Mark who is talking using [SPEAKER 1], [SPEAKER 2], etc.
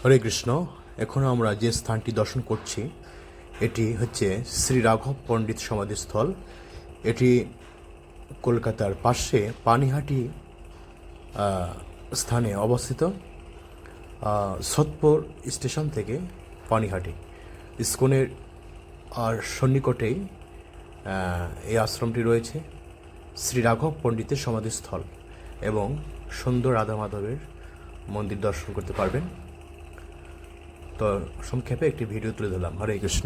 [SPEAKER 1] হরে কৃষ্ণ। এখন আমরা যে স্থানটি দর্শন করছি এটি হচ্ছে শ্রী রাঘব পণ্ডিত সমাধিস্থল। এটি কলকাতার পাশে পানিহাটি স্থানে অবস্থিত। সতপুর স্টেশন থেকে পানিহাটি ইস্কনের আর সন্নিকটেই এই আশ্রমটি রয়েছে। শ্রী রাঘব পণ্ডিতের সমাধিস্থল এবং সুন্দর রাধা মাধবের মন্দির দর্শন করতে পারবেন। তো সংক্ষেপে একটি ভিডিও তুলে ধরলাম। হরে কৃষ্ণ।